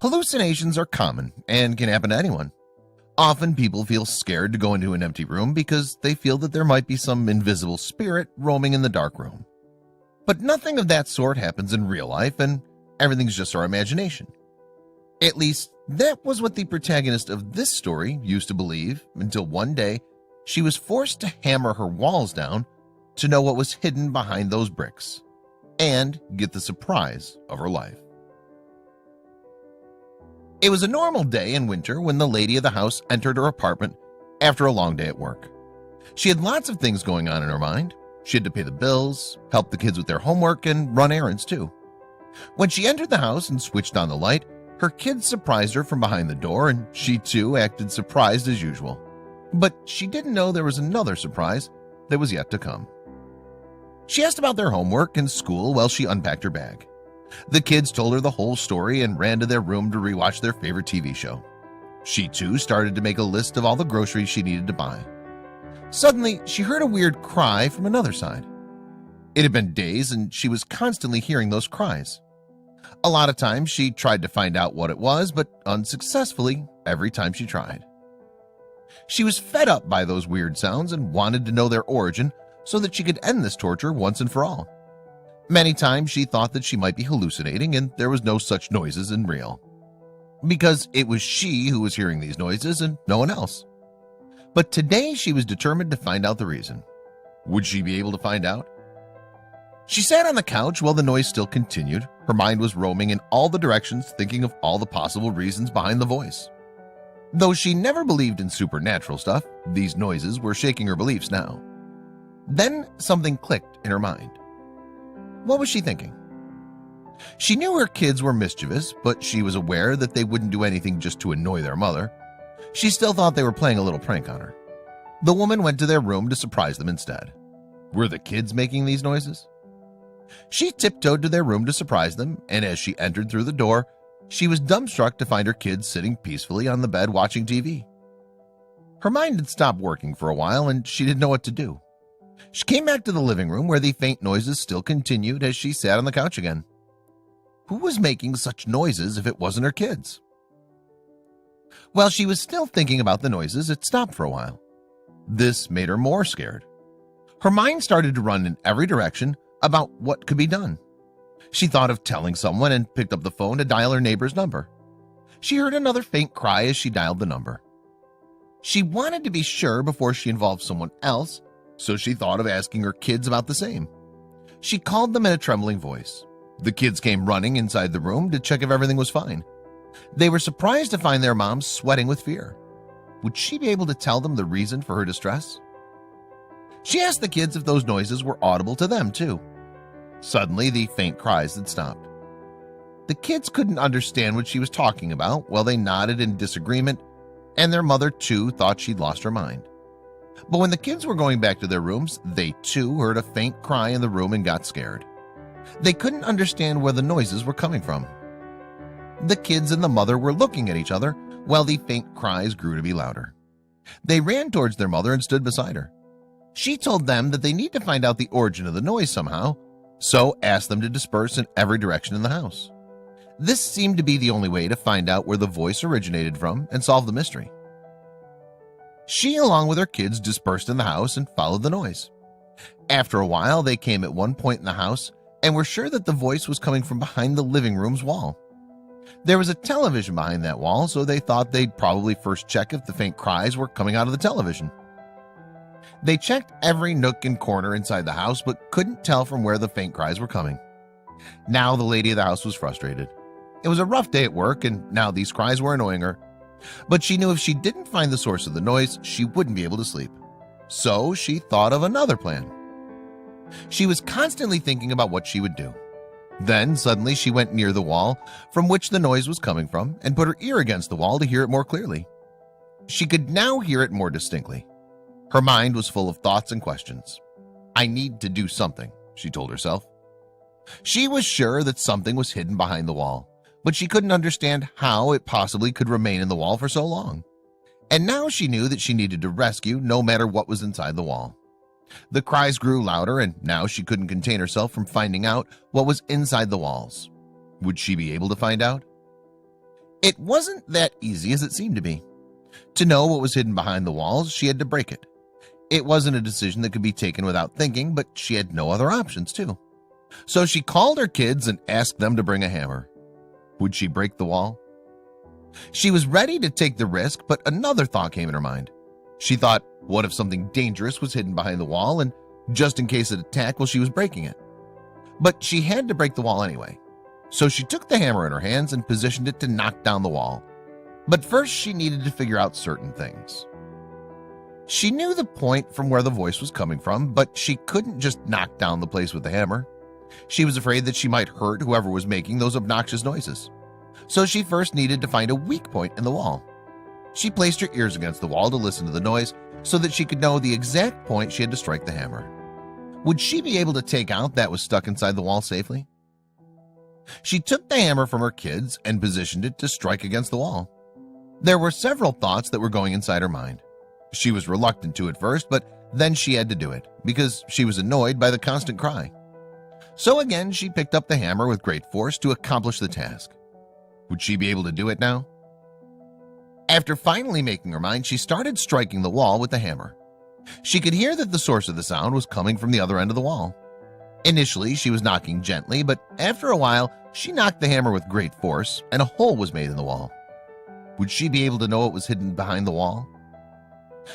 Hallucinations are common and can happen to anyone. Often people feel scared to go into an empty room because they feel that there might be some invisible spirit roaming in the dark room. But nothing of that sort happens in real life, and everything's just our imagination. At least that was what the protagonist of this story used to believe, until one day she was forced to hammer her walls down to know what was hidden behind those bricks and get the surprise of her life. It was a normal day in winter when the lady of the house entered her apartment after a long day at work. She had lots of things going on in her mind. She had to pay the bills, help the kids with their homework, and run errands too. When she entered the house and switched on the light, her kids surprised her from behind the door, and she too acted surprised as usual. But she didn't know there was another surprise that was yet to come. She asked about their homework and school while she unpacked her bag. The kids told her the whole story and ran to their room to rewatch their favorite TV show. She too started to make a list of all the groceries she needed to buy. Suddenly, she heard a weird cry from another side. It had been days, and she was constantly hearing those cries. A lot of times, she tried to find out what it was, but unsuccessfully every time she tried. She was fed up by those weird sounds and wanted to know their origin so that she could end this torture once and for all. Many times she thought that she might be hallucinating and there was no such noises in real, because it was she who was hearing these noises and no one else. But today she was determined to find out the reason. Would she be able to find out? She sat on the couch while the noise still continued. Her mind was roaming in all the directions, thinking of all the possible reasons behind the voice. Though she never believed in supernatural stuff, these noises were shaking her beliefs now. Then something clicked in her mind. What was she thinking? She knew her kids were mischievous, but she was aware that they wouldn't do anything just to annoy their mother. She still thought they were playing a little prank on her. The woman went to their room to surprise them instead. Were the kids making these noises? She tiptoed to their room to surprise them, and as she entered through the door, she was dumbstruck to find her kids sitting peacefully on the bed watching TV. Her mind had stopped working for a while, and she didn't know what to do. She came back to the living room where the faint noises still continued as she sat on the couch again. Who was making such noises if it wasn't her kids? While she was still thinking about the noises, it stopped for a while. This made her more scared. Her mind started to run in every direction about what could be done. She thought of telling someone and picked up the phone to dial her neighbor's number. She heard another faint cry as she dialed the number. She wanted to be sure before she involved someone else, so she thought of asking her kids about the same. She called them in a trembling voice. The kids came running inside the room to check if everything was fine. They were surprised to find their mom sweating with fear. Would she be able to tell them the reason for her distress? She asked the kids if those noises were audible to them too. Suddenly, the faint cries had stopped. The kids couldn't understand what she was talking about while they nodded in disagreement, and their mother too thought she'd lost her mind. But when the kids were going back to their rooms, they too heard a faint cry in the room and got scared. They couldn't understand where the noises were coming from. The kids and the mother were looking at each other while the faint cries grew to be louder. They ran towards their mother and stood beside her. She told them that they need to find out the origin of the noise somehow, so asked them to disperse in every direction in the house. This seemed to be the only way to find out where the voice originated from and solve the mystery. She, along with her kids, dispersed in the house and followed the noise. After a while, they came at one point in the house and were sure that the voice was coming from behind the living room's wall. There was a television behind that wall, so they thought they'd probably first check if the faint cries were coming out of the television. They checked every nook and corner inside the house, but couldn't tell from where the faint cries were coming. Now the lady of the house was frustrated. It was a rough day at work, and now these cries were annoying her. But she knew if she didn't find the source of the noise, she wouldn't be able to sleep. So she thought of another plan. She was constantly thinking about what she would do. Then suddenly she went near the wall from which the noise was coming from and put her ear against the wall to hear it more clearly. She could now hear it more distinctly. Her mind was full of thoughts and questions. I need to do something, she told herself. She was sure that something was hidden behind the wall, but she couldn't understand how it possibly could remain in the wall for so long. And now she knew that she needed to rescue no matter what was inside the wall. The cries grew louder, and now she couldn't contain herself from finding out what was inside the walls. Would she be able to find out? It wasn't that easy as it seemed to be. To know what was hidden behind the walls, she had to break it. It wasn't a decision that could be taken without thinking, but she had no other options too. So she called her kids and asked them to bring a hammer. Would she break the wall? She was ready to take the risk, but another thought came in her mind. She thought, what if something dangerous was hidden behind the wall, and just in case it attacked while she was breaking it? But she had to break the wall anyway. So she took the hammer in her hands and positioned it to knock down the wall. But first she needed to figure out certain things. She knew the point from where the voice was coming from, but she couldn't just knock down the place with the hammer. She was afraid that she might hurt whoever was making those obnoxious noises. So she first needed to find a weak point in the wall. She placed her ears against the wall to listen to the noise so that she could know the exact point she had to strike the hammer. Would she be able to take out that was stuck inside the wall safely? She took the hammer from her kids and positioned it to strike against the wall. There were several thoughts that were going inside her mind. She was reluctant to at first, but then she had to do it because she was annoyed by the constant cry. So again, she picked up the hammer with great force to accomplish the task. Would she be able to do it now? After finally making her mind, she started striking the wall with the hammer. She could hear that the source of the sound was coming from the other end of the wall. Initially, she was knocking gently, but after a while, she knocked the hammer with great force, and a hole was made in the wall. Would she be able to know what was hidden behind the wall?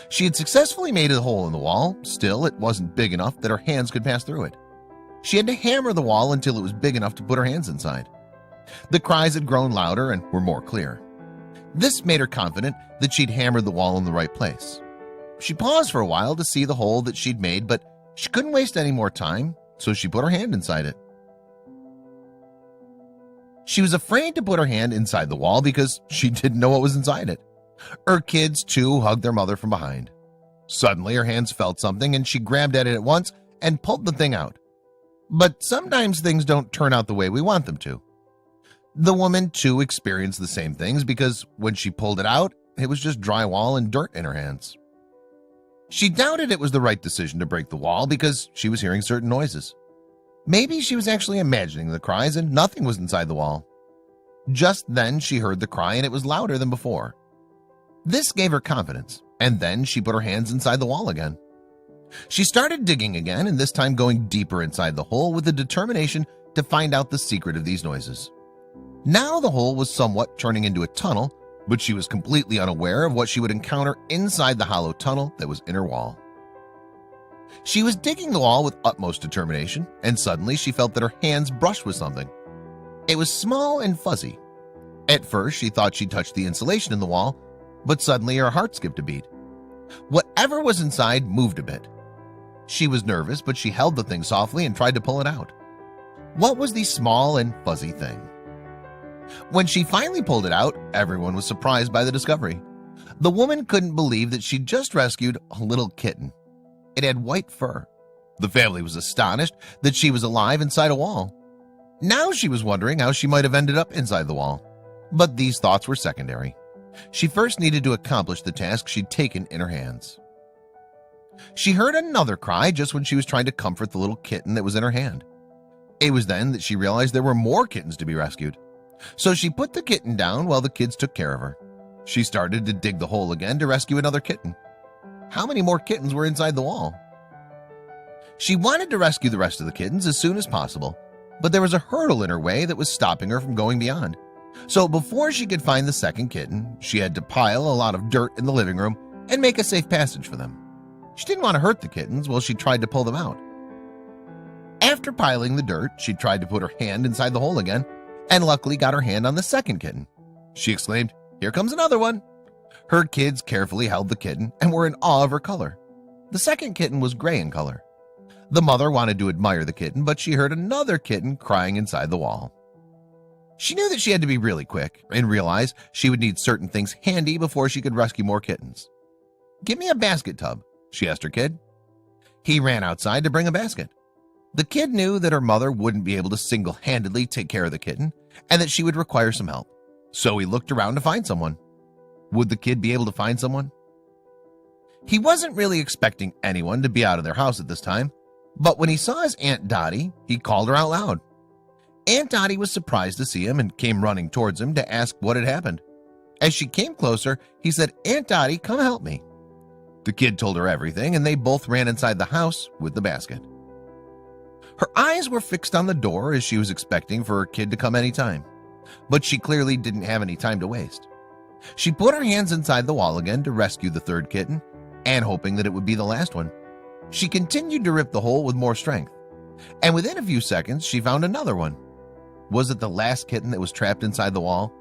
She had successfully made a hole in the wall. Still, it wasn't big enough that her hands could pass through it. She had to hammer the wall until it was big enough to put her hands inside. The cries had grown louder and were more clear. This made her confident that she'd hammered the wall in the right place. She paused for a while to see the hole that she'd made, but she couldn't waste any more time, so she put her hand inside it. She was afraid to put her hand inside the wall because she didn't know what was inside it. Her kids, too, hugged their mother from behind. Suddenly, her hands felt something, and she grabbed at it at once and pulled the thing out. But sometimes things don't turn out the way we want them to. The woman, too, experienced the same things because when she pulled it out, it was just drywall and dirt in her hands. She doubted it was the right decision to break the wall because she was hearing certain noises. Maybe she was actually imagining the cries and nothing was inside the wall. Just then she heard the cry and it was louder than before. This gave her confidence, and then she put her hands inside the wall again. She started digging again, and this time going deeper inside the hole with the determination to find out the secret of these noises. Now the hole was somewhat turning into a tunnel, but she was completely unaware of what she would encounter inside the hollow tunnel that was in her wall. She was digging the wall with utmost determination, and suddenly she felt that her hands brushed with something. It was small and fuzzy. At first, she thought she touched the insulation in the wall, but suddenly her heart skipped a beat. Whatever was inside moved a bit. She was nervous, but she held the thing softly and tried to pull it out. What was the small and fuzzy thing? When she finally pulled it out, everyone was surprised by the discovery. The woman couldn't believe that she'd just rescued a little kitten. It had white fur. The family was astonished that she was alive inside a wall. Now she was wondering how she might have ended up inside the wall. But these thoughts were secondary. She first needed to accomplish the task she'd taken in her hands. She heard another cry just when she was trying to comfort the little kitten that was in her hand. It was then that she realized there were more kittens to be rescued. So she put the kitten down while the kids took care of her. She started to dig the hole again to rescue another kitten. How many more kittens were inside the wall? She wanted to rescue the rest of the kittens as soon as possible, but there was a hurdle in her way that was stopping her from going beyond. So before she could find the second kitten, she had to pile a lot of dirt in the living room and make a safe passage for them. She didn't want to hurt the kittens while she tried to pull them out. After piling the dirt, she tried to put her hand inside the hole again, and luckily got her hand on the second kitten. She exclaimed, "Here comes another one." Her kids carefully held the kitten and were in awe of her color. The second kitten was gray in color. The mother wanted to admire the kitten, but she heard another kitten crying inside the wall. She knew that she had to be really quick and realized she would need certain things handy before she could rescue more kittens. "Give me a basket tub," she asked her kid. He ran outside to bring a basket. The kid knew that her mother wouldn't be able to single-handedly take care of the kitten and that she would require some help. So he looked around to find someone. Would the kid be able to find someone? He wasn't really expecting anyone to be out of their house at this time, but when he saw his Aunt Dottie, he called her out loud. Aunt Dottie was surprised to see him and came running towards him to ask what had happened. As she came closer, he said, "Aunt Dottie, come help me." The kid told her everything, and they both ran inside the house with the basket. Her eyes were fixed on the door as she was expecting for her kid to come anytime, but she clearly didn't have any time to waste. She put her hands inside the wall again to rescue the third kitten, and hoping that it would be the last one. She continued to rip the hole with more strength, and within a few seconds she found another one. Was it the last kitten that was trapped inside the wall?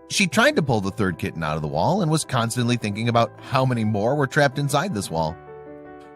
She tried to pull the third kitten out of the wall and was constantly thinking about how many more were trapped inside this wall.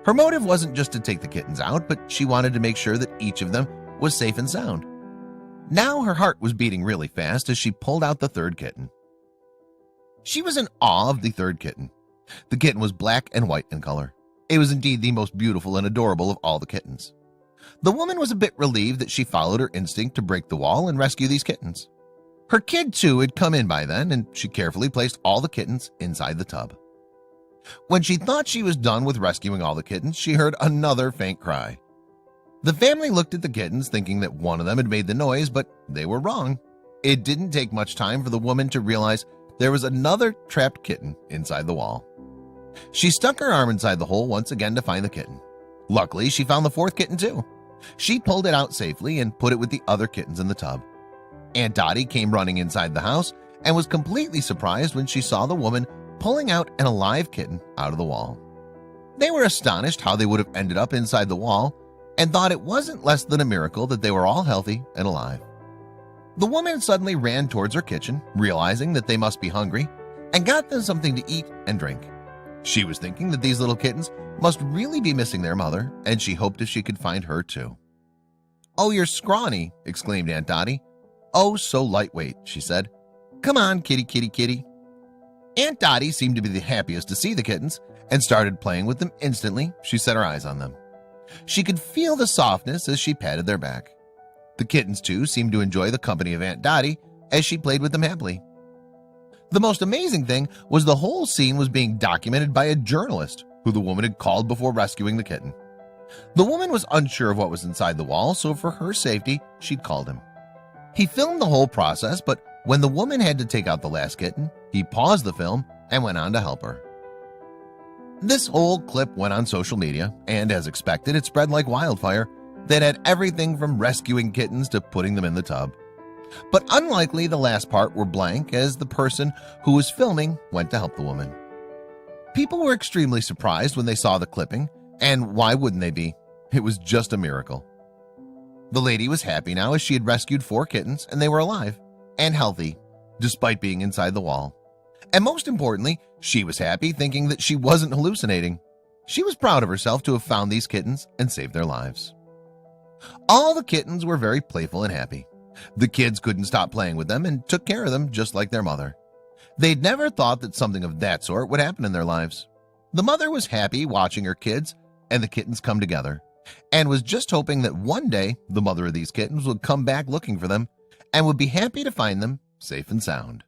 Her motive wasn't just to take the kittens out, but she wanted to make sure that each of them was safe and sound. Now her heart was beating really fast as she pulled out the third kitten. She was in awe of the third kitten. The kitten was black and white in color. It was indeed the most beautiful and adorable of all the kittens. The woman was a bit relieved that she followed her instinct to break the wall and rescue these kittens. Her kid too had come in by then, and she carefully placed all the kittens inside the tub. When she thought she was done with rescuing all the kittens, she heard another faint cry. The family looked at the kittens thinking that one of them had made the noise, but they were wrong. It didn't take much time for the woman to realize there was another trapped kitten inside the wall. She stuck her arm inside the hole once again to find the kitten. Luckily, she found the fourth kitten too. She pulled it out safely and put it with the other kittens in the tub. Aunt Dottie came running inside the house and was completely surprised when she saw the woman pulling out an alive kitten out of the wall. They were astonished how they would have ended up inside the wall and thought it wasn't less than a miracle that they were all healthy and alive. The woman suddenly ran towards her kitchen, realizing that they must be hungry, and got them something to eat and drink. She was thinking that these little kittens must really be missing their mother, and she hoped if she could find her too. "Oh, you're scrawny," exclaimed Aunt Dottie. "Oh, so lightweight," she said. "Come on, kitty, kitty, kitty." Aunt Dottie seemed to be the happiest to see the kittens and started playing with them instantly. She set her eyes on them. She could feel the softness as she patted their back. The kittens too seemed to enjoy the company of Aunt Dottie as she played with them happily. The most amazing thing was the whole scene was being documented by a journalist who the woman had called before rescuing the kitten. The woman was unsure of what was inside the wall, so for her safety, she'd called him. He filmed the whole process, but when the woman had to take out the last kitten, he paused the film and went on to help her. This whole clip went on social media, and as expected, it spread like wildfire that had everything from rescuing kittens to putting them in the tub. But unlikely, the last part were blank as the person who was filming went to help the woman. People were extremely surprised when they saw the clipping, and why wouldn't they be? It was just a miracle. The lady was happy now as she had rescued 4 kittens and they were alive and healthy despite being inside the wall. And most importantly, she was happy thinking that she wasn't hallucinating. She was proud of herself to have found these kittens and saved their lives. All the kittens were very playful and happy. The kids couldn't stop playing with them and took care of them just like their mother. They'd never thought that something of that sort would happen in their lives. The mother was happy watching her kids and the kittens come together, and was just hoping that one day the mother of these kittens would come back looking for them and would be happy to find them safe and sound.